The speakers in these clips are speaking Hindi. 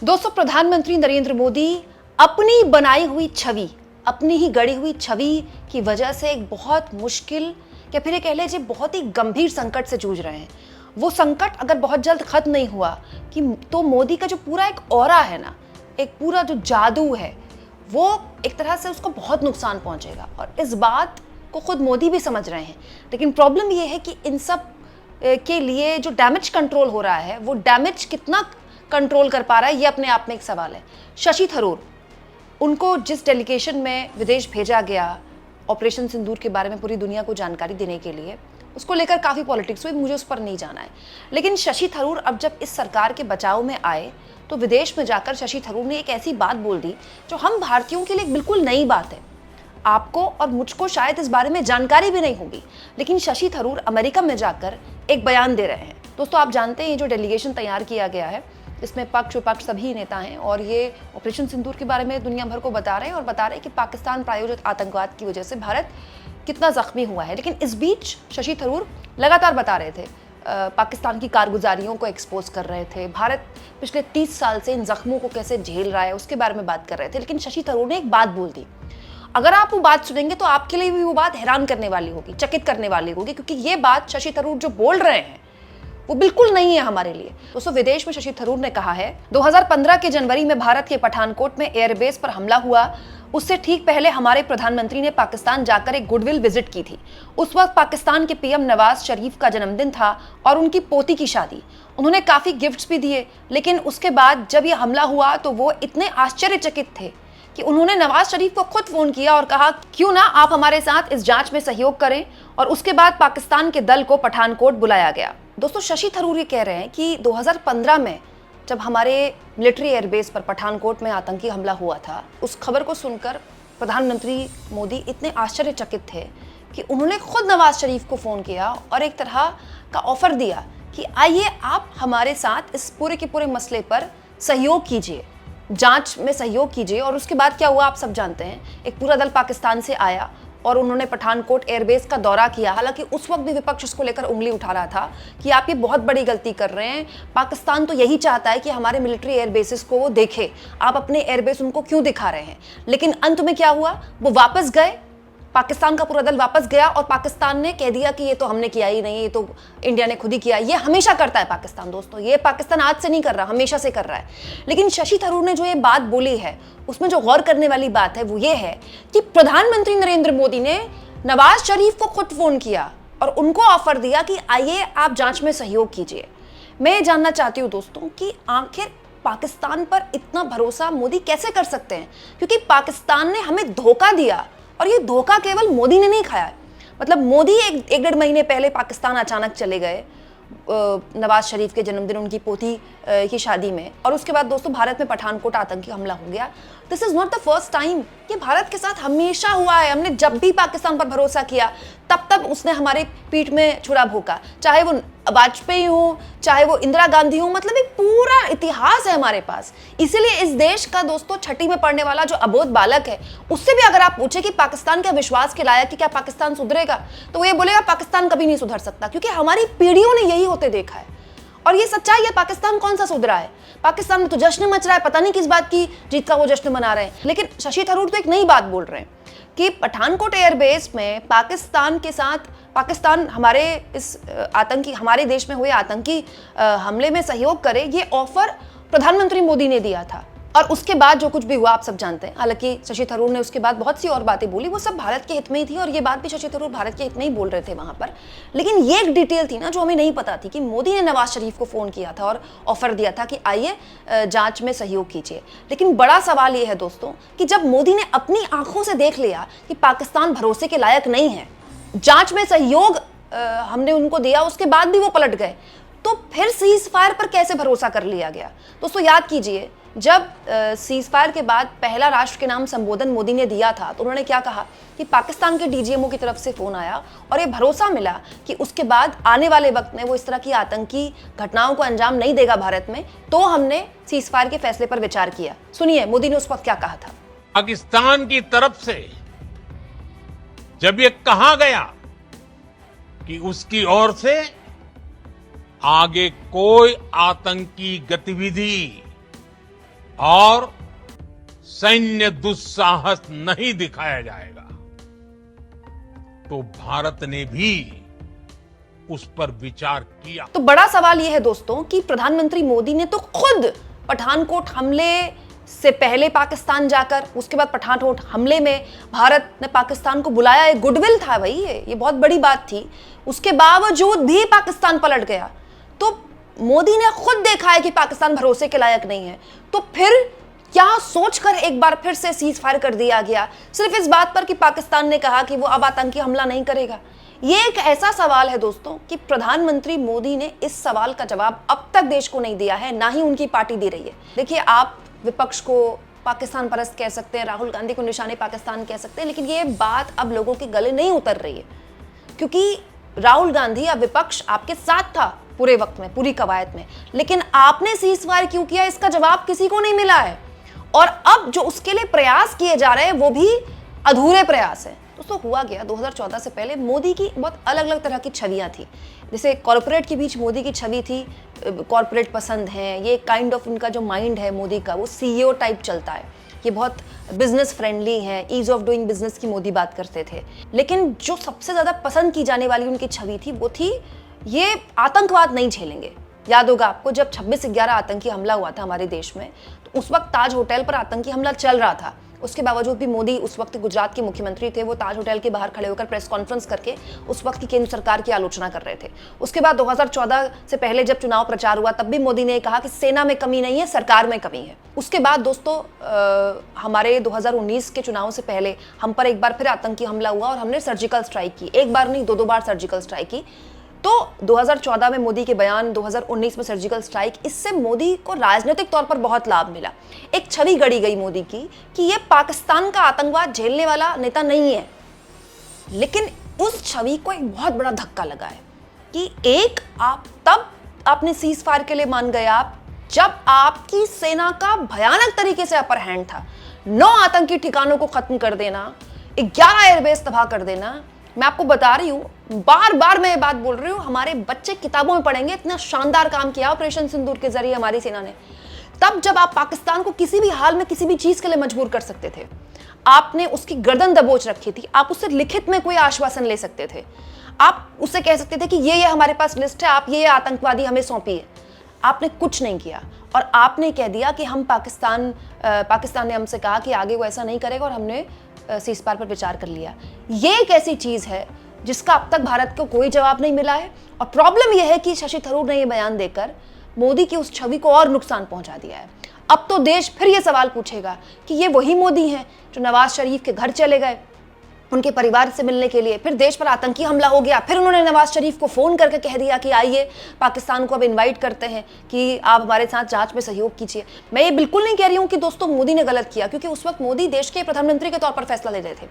दोस्तों, प्रधानमंत्री नरेंद्र मोदी अपनी बनाई हुई छवि, अपनी ही गढ़ी हुई छवि की वजह से एक बहुत मुश्किल या फिर कह लीजिए बहुत ही गंभीर संकट से जूझ रहे हैं। वो संकट अगर बहुत जल्द खत्म नहीं हुआ कि तो मोदी का जो पूरा एक ऑरा है ना, एक पूरा जो जादू है, वो एक तरह से उसको बहुत नुकसान पहुंचेगा। और इस बात को खुद मोदी भी समझ रहे हैं। लेकिन प्रॉब्लम ये है कि इन सब के लिए जो डैमेज कंट्रोल हो रहा है, वो डैमेज कितना कंट्रोल कर पा रहा है, ये अपने आप में एक सवाल है। शशि थरूर, उनको जिस डेलीगेशन में विदेश भेजा गया ऑपरेशन सिंदूर के बारे में पूरी दुनिया को जानकारी देने के लिए, उसको लेकर काफ़ी पॉलिटिक्स हुई, मुझे उस पर नहीं जाना है। लेकिन शशि थरूर अब जब इस सरकार के बचाव में आए तो विदेश में जाकर शशि थरूर ने एक ऐसी बात बोल दी जो हम भारतीयों के लिए बिल्कुल नई बात है। आपको और मुझको शायद इस बारे में जानकारी भी नहीं होगी, लेकिन शशि थरूर अमेरिका में जाकर एक बयान दे रहे हैं। दोस्तों, आप जानते हैं ये जो डेलीगेशन तैयार किया गया है, इसमें पक्ष विपक्ष सभी नेता हैं और ये ऑपरेशन सिंदूर के बारे में दुनिया भर को बता रहे हैं और बता रहे हैं कि पाकिस्तान प्रायोजित आतंकवाद की वजह से भारत कितना जख्मी हुआ है। लेकिन इस बीच शशि थरूर लगातार बता रहे थे, पाकिस्तान की कारगुजारियों को एक्सपोज कर रहे थे, भारत पिछले 30 साल से इन जख्मों को कैसे झेल रहा है उसके बारे में बात कर रहे थे। लेकिन शशि थरूर ने एक बात बोल दी, अगर आप वो बात सुनेंगे तो आपके लिए भी वो बात हैरान करने वाली होगी, चकित करने वाली होगी, क्योंकि ये बात शशि थरूर जो बोल रहे हैं वो बिल्कुल नहीं है हमारे लिए। दोस्तों, विदेश में शशि थरूर ने कहा है 2015 के जनवरी में भारत के पठानकोट में एयरबेस पर हमला हुआ, उससे ठीक पहले हमारे प्रधानमंत्री ने पाकिस्तान जाकर एक गुडविल विजिट की थी। उस वक्त पाकिस्तान के पीएम नवाज शरीफ का जन्मदिन था और उनकी पोती की शादी। उन्होंने काफी गिफ्ट्स भी दिए, लेकिन उसके बाद जब यह हमला हुआ तो वो इतने आश्चर्यचकित थे कि उन्होंने नवाज शरीफ को खुद फोन किया और कहा क्यों ना आप हमारे साथ इस जांच में सहयोग करें, और उसके बाद पाकिस्तान के दल को पठानकोट बुलाया गया। दोस्तों, शशि थरूर ये कह रहे हैं कि 2015 में जब हमारे मिलिट्री एयरबेस पर पठानकोट में आतंकी हमला हुआ था, उस खबर को सुनकर प्रधानमंत्री मोदी इतने आश्चर्यचकित थे कि उन्होंने खुद नवाज शरीफ को फ़ोन किया और एक तरह का ऑफर दिया कि आइए आप हमारे साथ इस पूरे के पूरे मसले पर सहयोग कीजिए, जांच में सहयोग कीजिए। और उसके बाद क्या हुआ आप सब जानते हैं, एक पूरा दल पाकिस्तान से आया और उन्होंने पठानकोट एयरबेस का दौरा किया। हालांकि उस वक्त भी विपक्ष इसको लेकर उंगली उठा रहा था कि आप ये बहुत बड़ी गलती कर रहे हैं, पाकिस्तान तो यही चाहता है कि हमारे मिलिट्री एयरबेसेस को वो देखे, आप अपने एयरबेस उनको क्यों दिखा रहे हैं। लेकिन अंत में क्या हुआ, वो वापस गए, पाकिस्तान का पूरा दल वापस गया और पाकिस्तान ने कह दिया कि ये तो हमने किया ही नहीं, ये तो इंडिया ने खुद ही किया। ये हमेशा करता है पाकिस्तान। दोस्तों, ये पाकिस्तान आज से नहीं कर रहा, हमेशा से कर रहा है। लेकिन शशि थरूर ने जो ये बात बोली है, उसमें जो गौर करने वाली बात है वो ये है कि प्रधानमंत्री नरेंद्र मोदी ने नवाज शरीफ को खुद फोन किया और उनको ऑफर दिया कि आइए आप जांच में सहयोग कीजिए। मैं ये जानना चाहती हूँ दोस्तों कि आखिर पाकिस्तान पर इतना भरोसा मोदी कैसे कर सकते हैं, क्योंकि पाकिस्तान ने हमें धोखा दिया और ये धोखा केवल मोदी ने नहीं खाया है। मतलब मोदी एक डेढ़ महीने पहले पाकिस्तान अचानक चले गए नवाज शरीफ के जन्मदिन, उनकी पोती की शादी में, और उसके बाद दोस्तों भारत में पठानकोट आतंकी हमला हो गया। This is not the first time, ये भारत के साथ हमेशा हुआ है। हमने जब भी पाकिस्तान पर भरोसा किया तब उसने हमारे पीठ में छुरा भोंका, चाहे वो वाजपेयी हो, चाहे वो इंदिरा गांधी हो। मतलब एक पूरा इतिहास है हमारे पास। इसीलिए इस देश का दोस्तों छठी में पढ़ने वाला जो अबोध बालक है, उससे भी अगर आप पूछे कि पाकिस्तान के विश्वास के लायक कि क्या पाकिस्तान सुधरेगा, तो वो ये बोलेगा पाकिस्तान कभी नहीं सुधर सकता, क्योंकि हमारी पीढ़ियों ने यही होते देखा है। और ये सच्चाई है, पाकिस्तान कौन सा सुधरा है। पाकिस्तान में तो जश्न मच रहा है, पता नहीं किस बात की जीत का वो जश्न मना रहे हैं। लेकिन शशि थरूर तो एक नई बात बोल रहे हैं कि पठानकोट एयरबेस में पाकिस्तान के साथ, पाकिस्तान हमारे इस हमारे देश में हुए आतंकी हमले में सहयोग करे, ये ऑफर प्रधानमंत्री मोदी ने दिया था। और उसके बाद जो कुछ भी हुआ आप सब जानते हैं। हालांकि शशि थरूर ने उसके बाद बहुत सी और बातें बोली, वो सब भारत के हित में ही थी और ये बात भी शशि थरूर भारत के हित में ही बोल रहे थे वहां पर। लेकिन ये एक डिटेल थी ना जो हमें नहीं पता थी कि मोदी ने नवाज शरीफ को फोन किया था और ऑफर दिया था कि आइए जांच में सहयोग कीजिए। लेकिन बड़ा सवाल ये है दोस्तों कि जब मोदी ने अपनी आंखों से देख लिया कि पाकिस्तान भरोसे के लायक नहीं है, जांच में सहयोग हमने उनको दिया, उसके बाद भी वो पलट गए, तो फिर सीज फायर पर कैसे भरोसा कर लिया गया। दोस्तों, याद कीजिए, जब सीज फायर के बाद पहला राष्ट्र के नाम संबोधन मोदी ने दिया था तो उन्होंने क्या कहा कि पाकिस्तान के डीजीएमओ की तरफ से फोन आया और ये भरोसा मिला कि उसके बाद आने वाले वक्त में वो इस तरह की आतंकी घटनाओं को अंजाम नहीं देगा भारत में, तो हमने सीज फायर के फैसले पर विचार किया। सुनिए मोदी ने उस वक्त क्या कहा था। पाकिस्तान की तरफ से जब ये कहा गया कि उसकी ओर से आगे कोई आतंकी गतिविधि और सैन्य दुस्साहस नहीं दिखाया जाएगा तो भारत ने भी उस पर विचार किया। तो बड़ा सवाल यह है दोस्तों कि प्रधानमंत्री मोदी ने तो खुद पठानकोट हमले से पहले पाकिस्तान जाकर, उसके बाद पठानकोट हमले में भारत ने पाकिस्तान को बुलाया, एक गुडविल था भाई, ये बहुत बड़ी बात थी। उसके बावजूद भी पाकिस्तान पलट गया। तो मोदी ने खुद देखा है कि पाकिस्तान भरोसे के लायक नहीं है, तो फिर क्या सोचकर एक बार फिर से सीज फायर कर दिया गया, सिर्फ इस बात पर कि पाकिस्तान ने कहा कि वो अब आतंकी हमला नहीं करेगा। ये एक ऐसा सवाल है दोस्तों कि प्रधानमंत्री मोदी ने इस सवाल का जवाब अब तक देश को नहीं दिया है, ना ही उनकी पार्टी दे रही है। देखिए, आप विपक्ष को पाकिस्तान परस्त कह सकते हैं, राहुल गांधी को निशाने पाकिस्तान कह सकते हैं, लेकिन ये बात अब लोगों के गले नहीं उतर रही है, क्योंकि राहुल गांधी या विपक्ष आपके साथ था पूरे वक्त में, पूरी कवायद में, लेकिन आपने सीज फायर क्यों किया, इसका जवाब किसी को नहीं मिला है। और अब जो उसके लिए प्रयास किए जा रहे हैं वो भी अधूरे प्रयास है। दोस्तों, हुआ गया 2014 से पहले मोदी की बहुत अलग अलग तरह की छवियां थी। जैसे कॉर्पोरेट के बीच मोदी की छवि थी, कॉर्पोरेट पसंद है, ये काइंड ऑफ उनका जो माइंड है मोदी का, वो सीईओ टाइप चलता है, ये बहुत बिजनेस फ्रेंडली है, ईज ऑफ डूइंग बिजनेस की मोदी बात करते थे। लेकिन जो सबसे ज़्यादा पसंद की जाने वाली उनकी छवि थी वो थी ये आतंकवाद नहीं झेलेंगे। याद होगा आपको, जब 26/11 आतंकी हमला हुआ था हमारे देश में, तो उस वक्त ताज होटल पर आतंकी हमला चल रहा था। उसके बावजूद भी मोदी, उस वक्त गुजरात के मुख्यमंत्री थे, वो ताज होटल के बाहर खड़े होकर प्रेस कॉन्फ्रेंस करके उस वक्त की केंद्र सरकार की आलोचना कर रहे थे। उसके बाद 2014 से पहले जब चुनाव प्रचार हुआ, तब भी मोदी ने कहा कि सेना में कमी नहीं है, सरकार में कमी है। उसके बाद दोस्तों हमारे 2019 के चुनाव से पहले हम पर एक बार फिर आतंकी हमला हुआ और हमने सर्जिकल स्ट्राइक की, एक बार नहीं, दो बार सर्जिकल स्ट्राइक की। तो 2014 में मोदी के बयान, 2019 में सर्जिकल स्ट्राइक, इससे मोदी को राजनीतिक तौर पर बहुत लाभ मिला। एक छवि गढ़ी गई मोदी की कि ये पाकिस्तान का आतंकवाद झेलने वाला नेता नहीं है। लेकिन उस छवि को एक बहुत बड़ा धक्का लगा है कि एक आप तब आपने सीज फायर के लिए मान गए आप, जब आपकी सेना का भयानक तरीके से अपर हैंड था। 9 आतंकी ठिकानों को खत्म कर देना, 11 एयरबेस तबाह कर देना। मैं आपको बता रही हूँ, बार बार मैं ये बात बोल रही हूँ, हमारे बच्चे किताबों में पढ़ेंगे, इतना शानदार काम किया ऑपरेशन सिंदूर के जरिए हमारी सेना ने। तब जब आप पाकिस्तान को किसी भी हाल में किसी भी चीज के लिए मजबूर कर सकते थे, आपने उसकी गर्दन दबोच रखी थी, आप उससे लिखित में कोई आश्वासन ले सकते थे, आप उससे कह सकते थे कि ये हमारे पास लिस्ट है, आप ये आतंकवादी हमें सौंपिए। आपने कुछ नहीं किया और आपने कह दिया कि हम पाकिस्तान ने हमसे कहा कि आगे वो ऐसा नहीं करेगा और हमने सीज फायर पर विचार कर लिया। ये एक ऐसी चीज है जिसका अब तक भारत को कोई जवाब नहीं मिला है। और प्रॉब्लम यह है कि शशि थरूर ने यह बयान देकर मोदी की उस छवि को और नुकसान पहुंचा दिया है। अब तो देश फिर यह सवाल पूछेगा कि ये वही मोदी हैं जो नवाज शरीफ के घर चले गए उनके परिवार से मिलने के लिए, फिर देश पर आतंकी हमला हो गया, फिर उन्होंने नवाज शरीफ को फोन करके कह दिया कि आइए पाकिस्तान को अब इनवाइट करते हैं कि आप हमारे साथ जांच में सहयोग कीजिए। मैं ये बिल्कुल नहीं कह रही हूँ कि दोस्तों मोदी ने गलत किया, क्योंकि उस वक्त मोदी देश के प्रधानमंत्री के तौर पर फैसला ले रहे थे।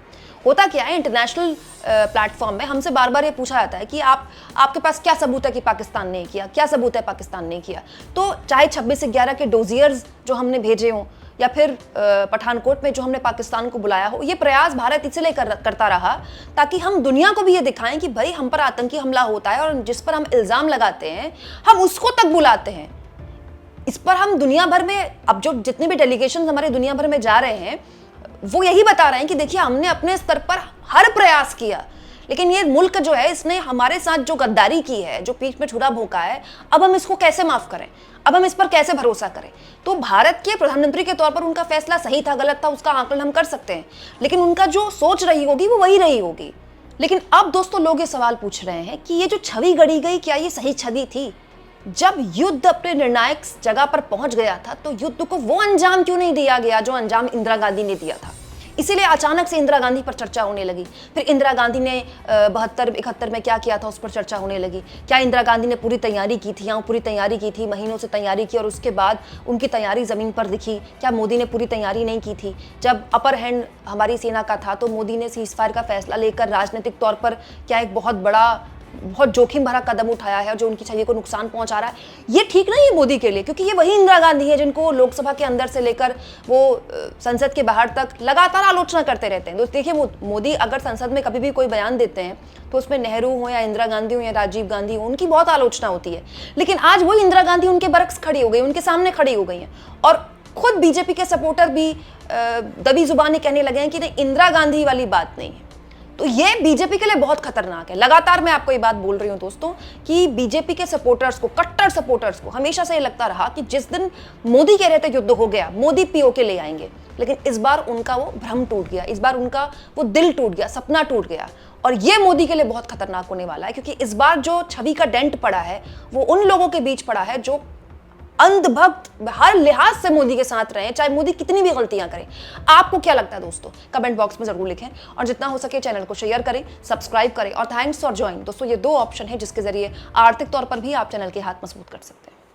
होता क्या है, इंटरनेशनल प्लेटफॉर्म में हमसे बार बार ये पूछा जाता है कि आपके पास क्या सबूत है कि पाकिस्तान ने किया, क्या सबूत है पाकिस्तान ने किया। तो चाहे 26/11 के डोजियर्स जो हमने भेजे हों या फिर पठानकोट में जो हमने पाकिस्तान को बुलाया हो, ये प्रयास भारत इसलिए करता रहा ताकि हम दुनिया को भी ये दिखाएं कि भाई हम पर आतंकी हमला होता है और जिस पर हम इल्जाम लगाते हैं हम उसको तक बुलाते हैं। इस पर हम दुनिया भर में, अब जो जितने भी डेलीगेशन हमारे दुनिया भर में जा रहे हैं वो यही बता रहे हैं कि देखिए हमने अपने स्तर पर हर प्रयास किया, लेकिन ये मुल्क जो है इसने हमारे साथ जो गद्दारी की है, जो पीठ में छुरा भोंका है, अब हम इसको कैसे माफ करें, अब हम इस पर कैसे भरोसा करें। तो भारत के प्रधानमंत्री के तौर पर उनका फैसला सही था गलत था उसका आकलन हम कर सकते हैं, लेकिन उनका जो सोच रही होगी वो वही रही होगी। लेकिन अब दोस्तों लोग ये सवाल पूछ रहे हैं कि ये जो छवि गढ़ी गई, क्या ये सही छवि थी? जब युद्ध अपने निर्णायक जगह पर पहुंच गया था तो युद्ध को वो अंजाम क्यों नहीं दिया गया जो अंजाम इंदिरा गांधी ने दिया था? इसीलिए अचानक से इंदिरा गांधी पर चर्चा होने लगी। फिर इंदिरा गांधी ने 72-71 में क्या किया था उस पर चर्चा होने लगी। क्या इंदिरा गांधी ने पूरी तैयारी की थी? पूरी तैयारी की थी, महीनों से तैयारी की और उसके बाद उनकी तैयारी ज़मीन पर दिखी। क्या मोदी ने पूरी तैयारी नहीं की थी? जब अपर हैंड हमारी सेना का था तो मोदी ने सीज फायर का फैसला लेकर राजनीतिक तौर पर क्या एक बहुत जोखिम भरा कदम उठाया है जो उनकी छवि को नुकसान पहुंचा रहा है। ये ठीक नहीं है मोदी के लिए, क्योंकि ये वही इंदिरा गांधी है जिनको लोकसभा के अंदर से लेकर वो संसद के बाहर तक लगातार आलोचना करते रहते हैं। तो देखिए मोदी अगर संसद में कभी भी कोई बयान देते हैं तो उसमें नेहरू हो या इंदिरा गांधी हो या राजीव गांधी हो, उनकी बहुत आलोचना होती है। लेकिन आज वही इंदिरा गांधी उनके बरक्स खड़ी हो गई, उनके सामने खड़ी हो गई हैं और खुद बीजेपी के सपोर्टर भी दबी जुबानी कहने लगे हैं कि नहीं, इंदिरा गांधी वाली बात नहीं है। तो ये बीजेपी के लिए बहुत खतरनाक है। लगातार मैं आपको ये बात बोल रही हूं दोस्तों कि बीजेपी के सपोर्टर्स को, कट्टर सपोर्टर्स को हमेशा से ये लगता रहा कि जिस दिन मोदी कह रहे थे युद्ध हो गया, मोदी पीओके ले आएंगे, लेकिन इस बार उनका वो भ्रम टूट गया, इस बार उनका वो दिल टूट गया, सपना टूट गया। और ये मोदी के लिए बहुत खतरनाक होने वाला है, क्योंकि इस बार जो छवि का डेंट पड़ा है वो उन लोगों के बीच पड़ा है जो अंधभक्त हर लिहाज से मोदी के साथ रहे, चाहे मोदी कितनी भी गलतियां करें। आपको क्या लगता है दोस्तों, कमेंट बॉक्स में जरूर लिखें, और जितना हो सके चैनल को शेयर करें, सब्सक्राइब करें, और थैंक्स फॉर ज्वाइन। दोस्तों ये 2 ऑप्शन है जिसके जरिए आर्थिक तौर पर भी आप चैनल के हाथ मजबूत कर सकते हैं।